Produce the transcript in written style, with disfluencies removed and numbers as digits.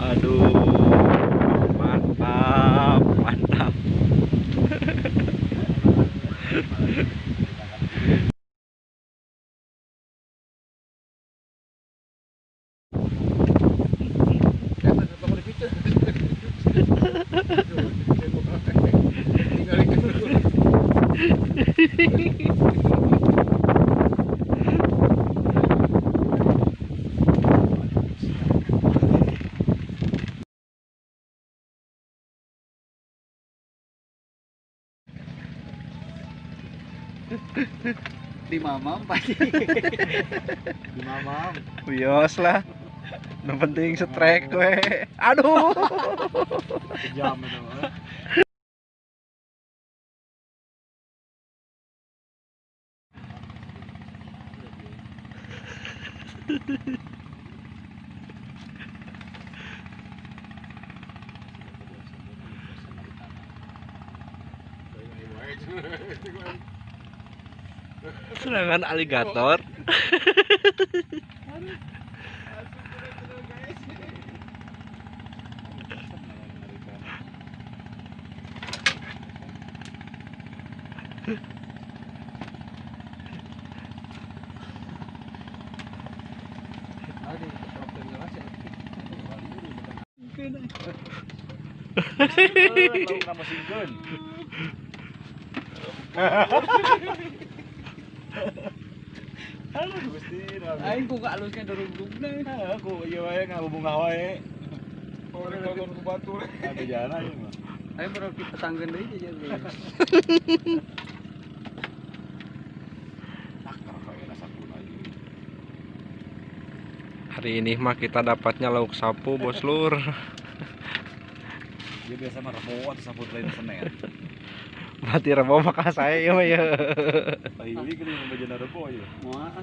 Aduh, mantap, mantap. Di mamam pasti. Di mamam. Wios lah. Yang penting setrek we. Aduh. Kejam itu. Serangan aligator. Nama singkeun. Halo Gusti. Aing ku halusnya dorong-dorongna. Aku ieu wae ngabunga wae. Ora nonton ku batur. Ada jalan ieu mah. Aing baru kita tanggeun deui jajan. Hari ini mah kita dapatnya lauk sapu, Bos Lur. Dia biasa mah rebo atau sapu lain Senin. Berarti rebo maka saya ya. Ini kan yang bejana rebo ya. Moal